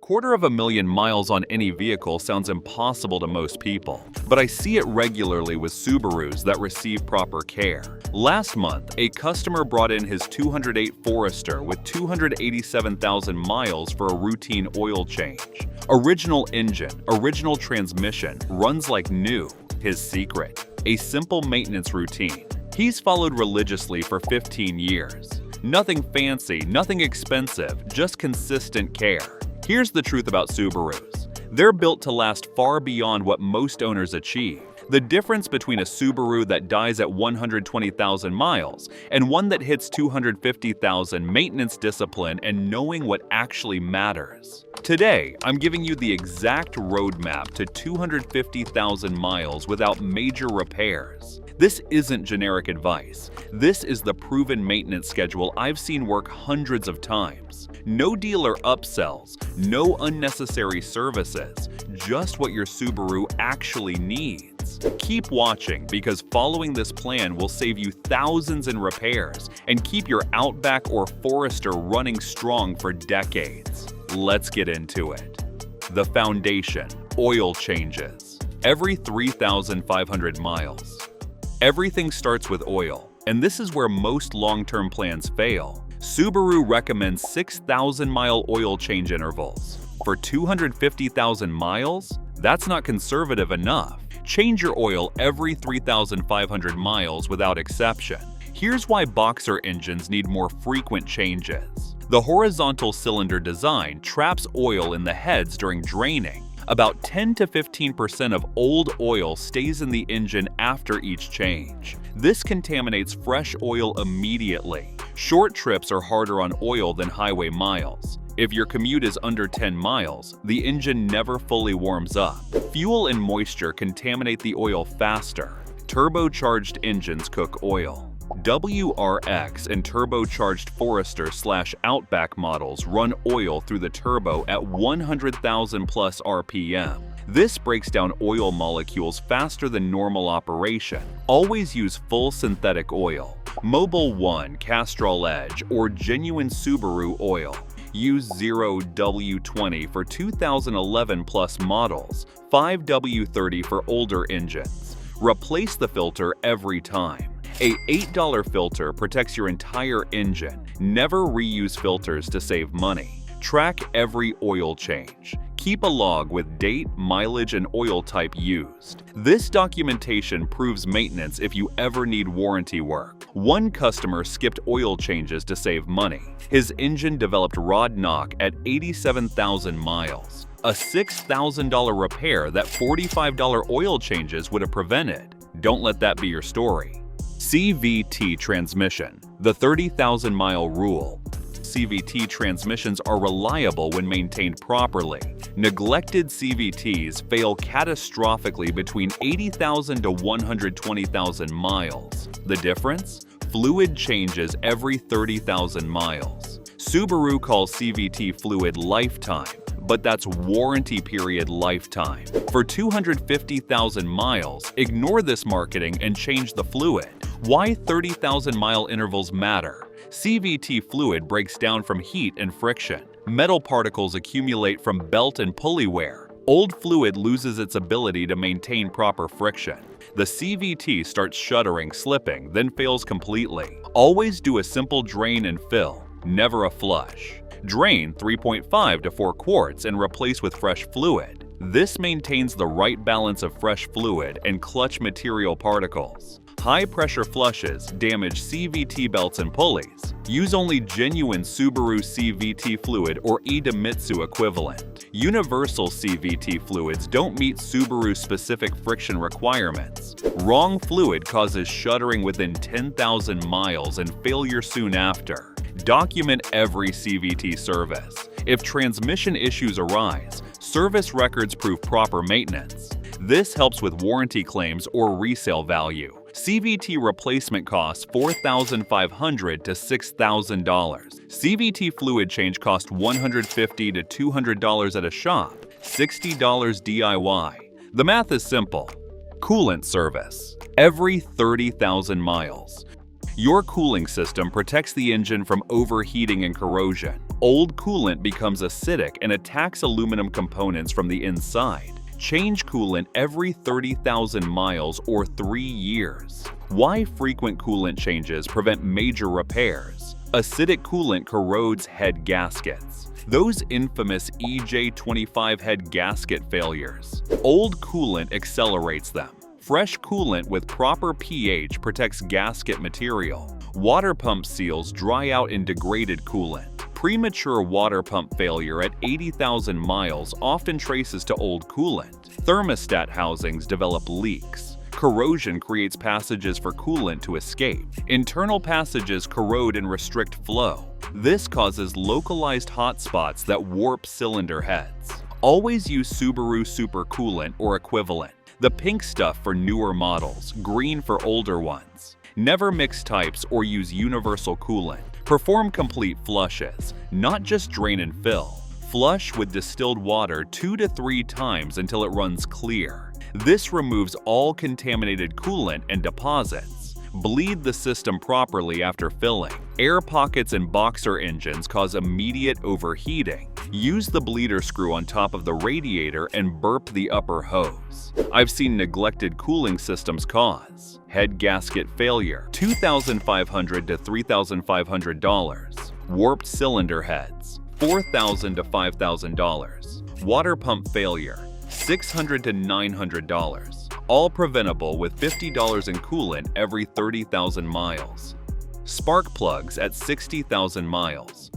250,000 miles on any vehicle sounds impossible to most people, but I see it regularly with Subarus that receive proper care. Last month, a customer brought in his 2008 Forester with 287,000 miles for a routine oil change. Original engine, original transmission, runs like new. His secret? A simple maintenance routine. He's followed religiously for 15 years. Nothing fancy, nothing expensive, just consistent care. Here's the truth about Subarus. They're built to last far beyond what most owners achieve. The difference between a Subaru that dies at 120,000 miles and one that hits 250,000, maintenance discipline and knowing what actually matters. Today, I'm giving you the exact roadmap to 250,000 miles without major repairs. This isn't generic advice. This is the proven maintenance schedule I've seen work hundreds of times. No dealer upsells, no unnecessary services, just what your Subaru actually needs. Keep watching because following this plan will save you thousands in repairs and keep your Outback or Forester running strong for decades. Let's get into it. The foundation, oil changes. Every 3,500 miles. Everything starts with oil, and this is where most long-term plans fail. Subaru recommends 6,000-mile oil change intervals. For 250,000 miles? That's not conservative enough. Change your oil every 3,500 miles without exception. Here's why boxer engines need more frequent changes. The horizontal cylinder design traps oil in the heads during draining. About 10 to 15% of old oil stays in the engine after each change. This contaminates fresh oil immediately. Short trips are harder on oil than highway miles. If your commute is under 10 miles, the engine never fully warms up. Fuel and moisture contaminate the oil faster. Turbocharged engines cook oil. WRX and turbocharged Forester/Outback models run oil through the turbo at 100,000 plus RPM. This breaks down oil molecules faster than normal operation. Always use full synthetic oil. Mobil 1, Castrol Edge, or genuine Subaru oil. Use 0W20 for 2011 plus models, 5W30 for older engines. Replace the filter every time. A $8 filter protects your entire engine. Never reuse filters to save money. Track every oil change. Keep a log with date, mileage, and oil type used. This documentation proves maintenance if you ever need warranty work. One customer skipped oil changes to save money. His engine developed rod knock at 87,000 miles. A $6,000 repair that $45 oil changes would have prevented. Don't let that be your story. CVT transmission, the 30,000-mile rule. CVT transmissions are reliable when maintained properly. Neglected CVTs fail catastrophically between 80,000 to 120,000 miles. The difference? Fluid changes every 30,000 miles. Subaru calls CVT fluid lifetime, but that's warranty period lifetime. For 250,000 miles, ignore this marketing and change the fluid. Why 30,000-mile intervals matter? CVT fluid breaks down from heat and friction. Metal particles accumulate from belt and pulley wear. Old fluid loses its ability to maintain proper friction. The CVT starts shuddering, slipping, then fails completely. Always do a simple drain and fill, never a flush. Drain 3.5 to 4 quarts and replace with fresh fluid. This maintains the right balance of fresh fluid and clutch material particles. High-pressure flushes damage CVT belts and pulleys. Use only genuine Subaru CVT fluid or Idemitsu equivalent. Universal CVT fluids don't meet Subaru-specific friction requirements. Wrong fluid causes shuddering within 10,000 miles and failure soon after. Document every CVT service. If transmission issues arise, service records prove proper maintenance. This helps with warranty claims or resale value. CVT replacement costs $4,500 to $6,000. CVT fluid change costs $150 to $200 at a shop, $60 DIY. The math is simple. Coolant service. Every 30,000 miles. Your cooling system protects the engine from overheating and corrosion. Old coolant becomes acidic and attacks aluminum components from the inside. Change coolant every 30,000 miles or 3 years. Why frequent coolant changes prevent major repairs? Acidic coolant corrodes head gaskets. Those infamous EJ25 head gasket failures. Old coolant accelerates them. Fresh coolant with proper pH protects gasket material. Water pump seals dry out in degraded coolant. Premature water pump failure at 80,000 miles often traces to old coolant. Thermostat housings develop leaks. Corrosion creates passages for coolant to escape. Internal passages corrode and restrict flow. This causes localized hotspots that warp cylinder heads. Always use Subaru supercoolant or equivalent. The pink stuff for newer models, green for older ones. Never mix types or use universal coolant. Perform complete flushes, not just drain and fill. Flush with distilled water 2 to 3 times until it runs clear. This removes all contaminated coolant and deposits. Bleed the system properly after filling. Air pockets in boxer engines cause immediate overheating. Use the bleeder screw on top of the radiator and burp the upper hose. I've seen neglected cooling systems cause head gasket failure, $2,500 to $3,500. Warped cylinder heads, $4,000 to $5,000. Water pump failure, $600 to $900. All preventable with $50 in coolant every 30,000 miles. Spark plugs at 60,000 miles.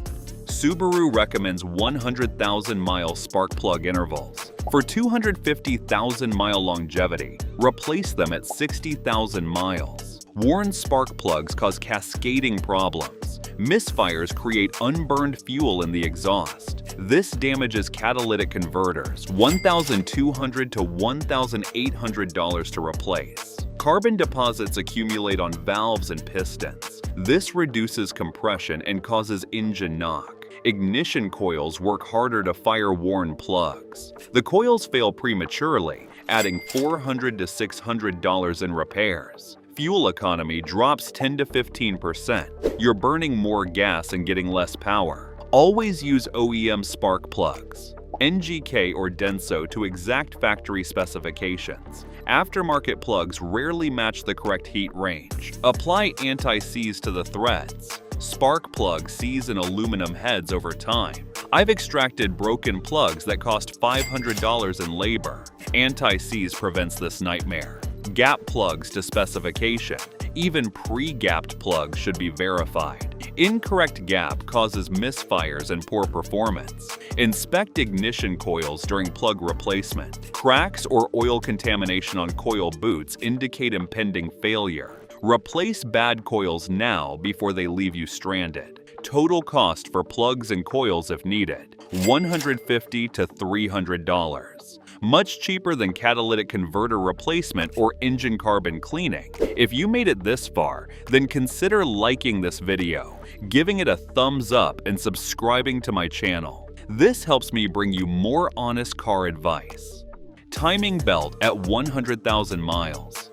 Subaru recommends 100,000-mile spark plug intervals. For 250,000-mile longevity, replace them at 60,000 miles. Worn spark plugs cause cascading problems. Misfires create unburned fuel in the exhaust. This damages catalytic converters, $1,200 to $1,800 to replace. Carbon deposits accumulate on valves and pistons. This reduces compression and causes engine knock. Ignition coils work harder to fire worn plugs. The coils fail prematurely, adding $400 to $600 in repairs. Fuel economy drops 10 to 15%. You're burning more gas and getting less power. Always use OEM spark plugs. NGK or Denso to exact factory specifications. Aftermarket plugs rarely match the correct heat range. Apply anti-seize to the threads. Spark plug seize in aluminum heads over time. I've extracted broken plugs that cost $500 in labor. Anti-seize prevents this nightmare. Gap plugs to specification. Even pre-gapped plugs should be verified. Incorrect gap causes misfires and poor performance. Inspect ignition coils during plug replacement. Cracks or oil contamination on coil boots indicate impending failure. Replace bad coils now before they leave you stranded. Total cost for plugs and coils if needed, $150 to $300. Much cheaper than catalytic converter replacement or engine carbon cleaning. If you made it this far, then consider liking this video, giving it a thumbs up, and subscribing to my channel. This helps me bring you more honest car advice. Timing belt at 100,000 miles.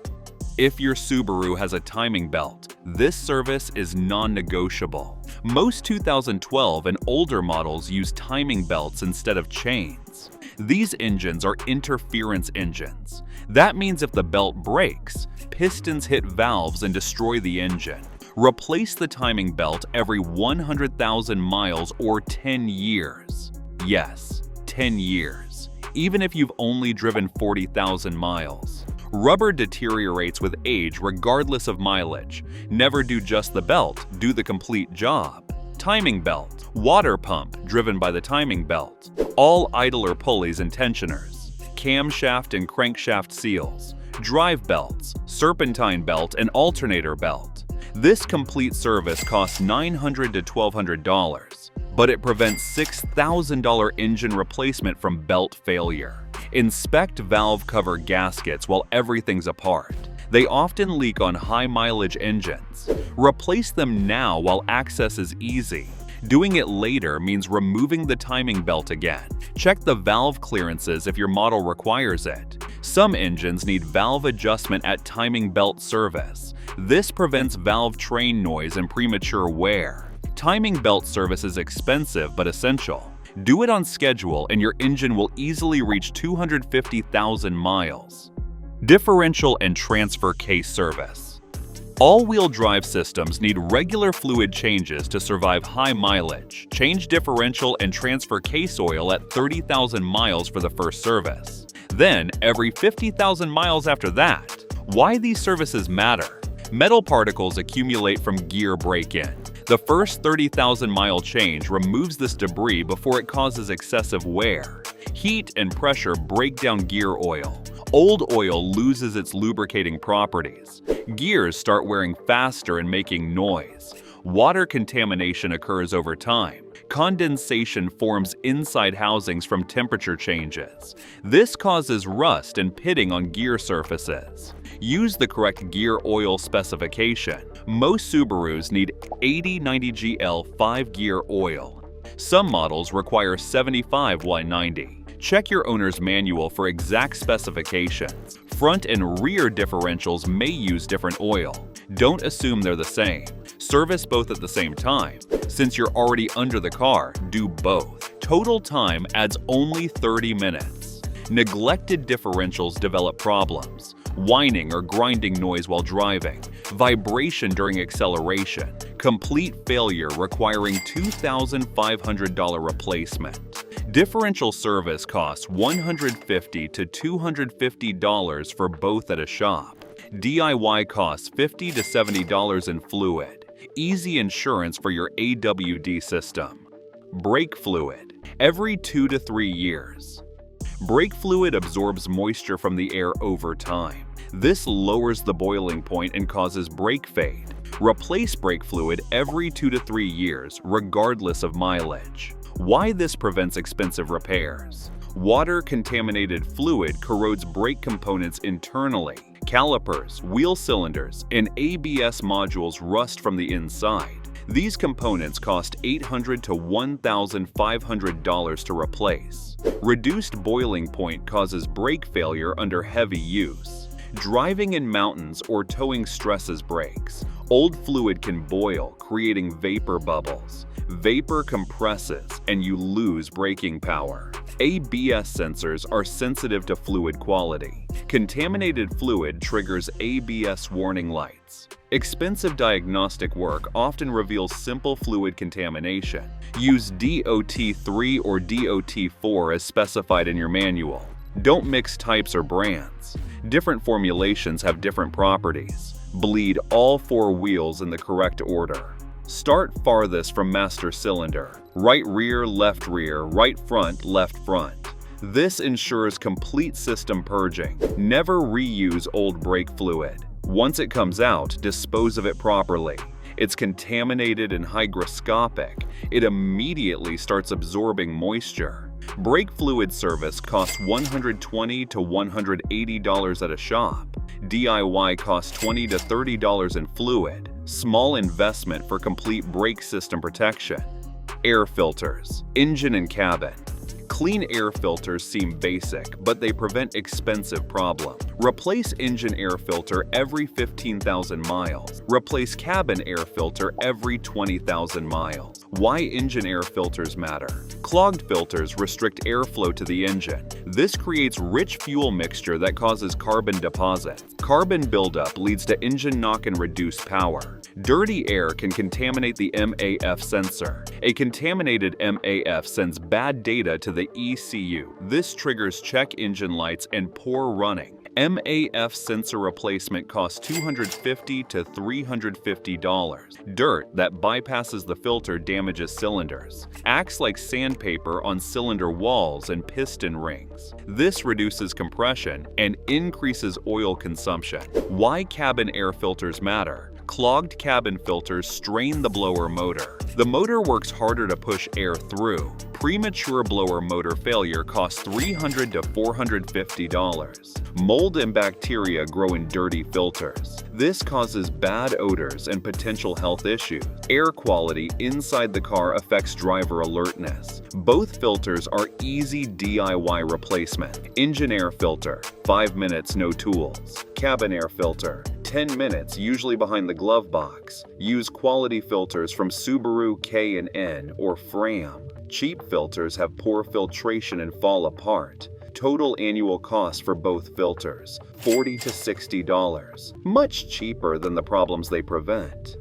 If your Subaru has a timing belt, this service is non-negotiable. Most 2012 and older models use timing belts instead of chains. These engines are interference engines. That means if the belt breaks, pistons hit valves and destroy the engine. Replace the timing belt every 100,000 miles or 10 years. Yes, 10 years. Even if you've only driven 40,000 miles. Rubber deteriorates with age regardless of mileage. Never do just the belt, do the complete job. Timing belt. Water pump, driven by the timing belt. All idler pulleys and tensioners. Camshaft and crankshaft seals. Drive belts, serpentine belt, and alternator belt. This complete service costs $900 to $1,200, but it prevents $6,000 engine replacement from belt failure. Inspect valve cover gaskets while everything's apart. They often leak on high-mileage engines. Replace them now while access is easy. Doing it later means removing the timing belt again. Check the valve clearances if your model requires it. Some engines need valve adjustment at timing belt service. This prevents valve train noise and premature wear. Timing belt service is expensive but essential. Do it on schedule and your engine will easily reach 250,000 miles. Differential and transfer case service. All-wheel drive systems need regular fluid changes to survive high mileage. Change differential and transfer case oil at 30,000 miles for the first service. Then, every 50,000 miles after that. Why these services matter? Metal particles accumulate from gear break-in. The first 30,000-mile change removes this debris before it causes excessive wear. Heat and pressure break down gear oil. Old oil loses its lubricating properties. Gears start wearing faster and making noise. Water contamination occurs over time. Condensation forms inside housings from temperature changes. This causes rust and pitting on gear surfaces. Use the correct gear oil specification. Most Subarus need 8090GL 5-gear oil. Some models require 75Y90. Check your owner's manual for exact specifications. Front and rear differentials may use different oil. Don't assume they're the same. Service both at the same time. Since you're already under the car, do both. Total time adds only 30 minutes. Neglected differentials develop problems. Whining or grinding noise while driving. Vibration during acceleration. Complete failure requiring $2,500 replacement. Differential service costs $150 to $250 for both at a shop. DIY costs $50 to $70 in fluid. Easy insurance for your AWD system. Brake fluid. Every 2 to 3 years. Brake fluid absorbs moisture from the air over time. This lowers the boiling point and causes brake fade. Replace brake fluid every 2 to 3 years, regardless of mileage. Why this prevents expensive repairs? Water-contaminated fluid corrodes brake components internally. Calipers, wheel cylinders, and ABS modules rust from the inside. These components cost $800 to $1,500 to replace. Reduced boiling point causes brake failure under heavy use. Driving in mountains or towing stresses brakes. Old fluid can boil, creating vapor bubbles. Vapor compresses, and you lose braking power. ABS sensors are sensitive to fluid quality. Contaminated fluid triggers ABS warning lights. Expensive diagnostic work often reveals simple fluid contamination. Use DOT3 or DOT4 as specified in your manual. Don't mix types or brands. Different formulations have different properties. Bleed all 4 wheels in the correct order. Start farthest from master cylinder. Right rear, right front, left front. This ensures complete system purging. Never reuse old brake fluid. Once it comes out, dispose of it properly. It's contaminated and hygroscopic. It immediately starts absorbing moisture. Brake fluid service costs $120 to $180 at a shop. DIY costs $20 to $30 in fluid. Small investment for complete brake system protection. Air filters, engine and cabin. Clean air filters seem basic, but they prevent expensive problems. Replace engine air filter every 15,000 miles. Replace cabin air filter every 20,000 miles. Why engine air filters matter? Clogged filters restrict airflow to the engine. This creates rich fuel mixture that causes carbon deposits. Carbon buildup leads to engine knock and reduced power. Dirty air can contaminate the MAF sensor. A contaminated MAF sends bad data to the ECU. This triggers check engine lights and poor running. MAF sensor replacement costs $250 to $350. Dirt that bypasses the filter damages cylinders. Acts like sandpaper on cylinder walls and piston rings. This reduces compression and increases oil consumption. Why cabin air filters matter? Clogged cabin filters strain the blower motor. The motor works harder to push air through. Premature blower motor failure costs $300 to $450. Mold and bacteria grow in dirty filters. This causes bad odors and potential health issues. Air quality inside the car affects driver alertness. Both filters are easy DIY replacement. Engine air filter, 5 minutes, no tools. Cabin air filter, 10 minutes, usually behind the glove box. Use quality filters from Subaru, K&N, or Fram. Cheap filters have poor filtration and fall apart. Total annual cost for both filters, $40 to $60. Much cheaper than the problems they prevent.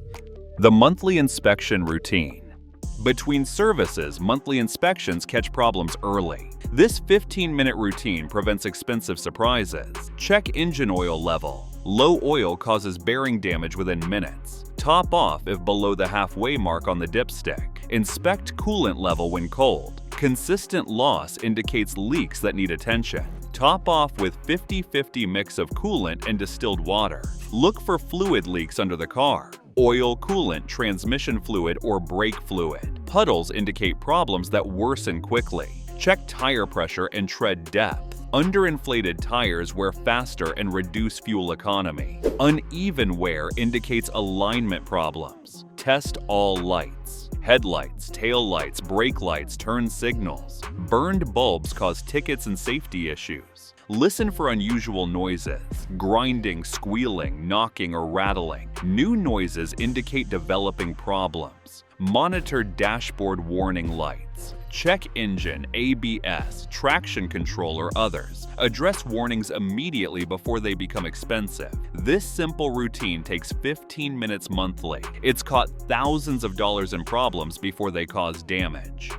The monthly inspection routine. Between services, monthly inspections catch problems early. This 15-minute routine prevents expensive surprises. Check engine oil level. Low oil causes bearing damage within minutes. Top off if below the halfway mark on the dipstick. Inspect coolant level when cold. Consistent loss indicates leaks that need attention. Top off with 50-50 mix of coolant and distilled water. Look for fluid leaks under the car. Oil, coolant, transmission fluid, or brake fluid. Puddles indicate problems that worsen quickly. Check tire pressure and tread depth. Underinflated tires wear faster and reduce fuel economy. Uneven wear indicates alignment problems. Test all lights. Headlights, tail lights, brake lights, turn signals. Burned bulbs cause tickets and safety issues. Listen for unusual noises, grinding, squealing, knocking, or rattling. New noises indicate developing problems. Monitor dashboard warning lights. Check engine, ABS, traction control, or others. Address warnings immediately before they become expensive. This simple routine takes 15 minutes monthly. It's caught thousands of dollars in problems before they cause damage.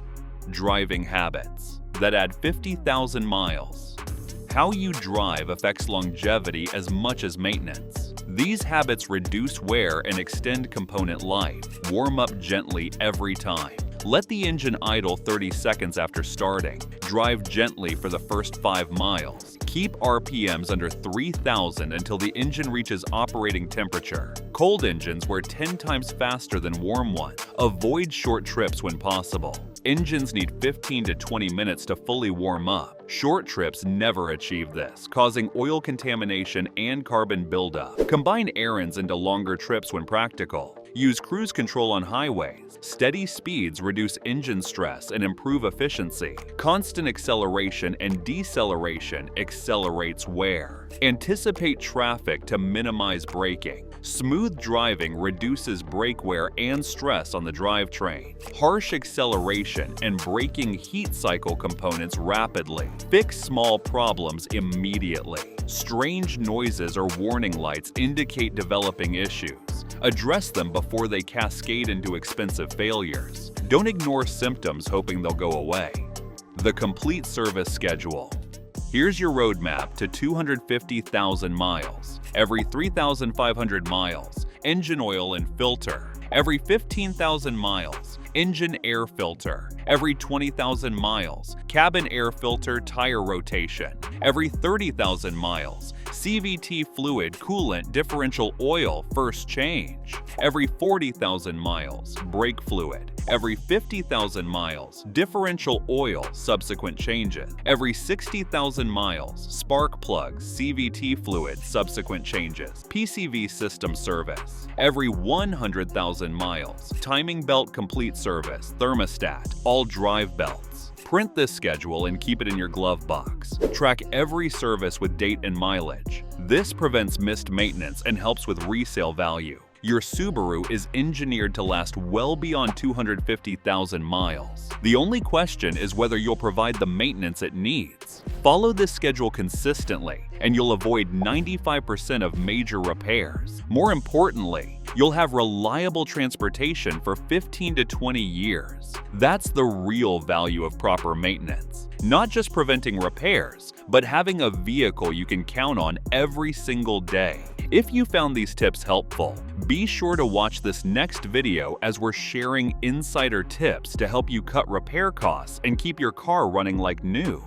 Driving habits that add 50,000 miles. How you drive affects longevity as much as maintenance. These habits reduce wear and extend component life. Warm up gently every time. Let the engine idle 30 seconds after starting. Drive gently for the first 5 miles. Keep RPMs under 3,000 until the engine reaches operating temperature. Cold engines wear 10 times faster than warm ones. Avoid short trips when possible. Engines need 15 to 20 minutes to fully warm up. Short trips never achieve this, causing oil contamination and carbon buildup. Combine errands into longer trips when practical. Use cruise control on highways. Steady speeds reduce engine stress and improve efficiency. Constant acceleration and deceleration accelerates wear. Anticipate traffic to minimize braking. Smooth driving reduces brake wear and stress on the drivetrain. Harsh acceleration and braking heat cycle components rapidly. Fix small problems immediately. Strange noises or warning lights indicate developing issues. Address them before they cascade into expensive failures. Don't ignore symptoms hoping they'll go away. The complete service schedule. Here's your roadmap to 250,000 miles. Every 3,500 miles, engine oil and filter. Every 15,000 miles, engine air filter. Every 20,000 miles, cabin air filter tire rotation. Every 30,000 miles, CVT fluid, coolant, differential oil, first change. Every 40,000 miles, brake fluid. Every 50,000 miles, differential oil, subsequent changes. Every 60,000 miles, spark plugs, CVT fluid, subsequent changes. PCV system service. Every 100,000 miles, timing belt complete service, thermostat, all drive belts. Print this schedule and keep it in your glove box. Track every service with date and mileage. This prevents missed maintenance and helps with resale value. Your Subaru is engineered to last well beyond 250,000 miles. The only question is whether you'll provide the maintenance it needs. Follow this schedule consistently, and you'll avoid 95% of major repairs. More importantly, you'll have reliable transportation for 15 to 20 years. That's the real value of proper maintenance. Not just preventing repairs, but having a vehicle you can count on every single day. If you found these tips helpful, be sure to watch this next video as we're sharing insider tips to help you cut repair costs and keep your car running like new.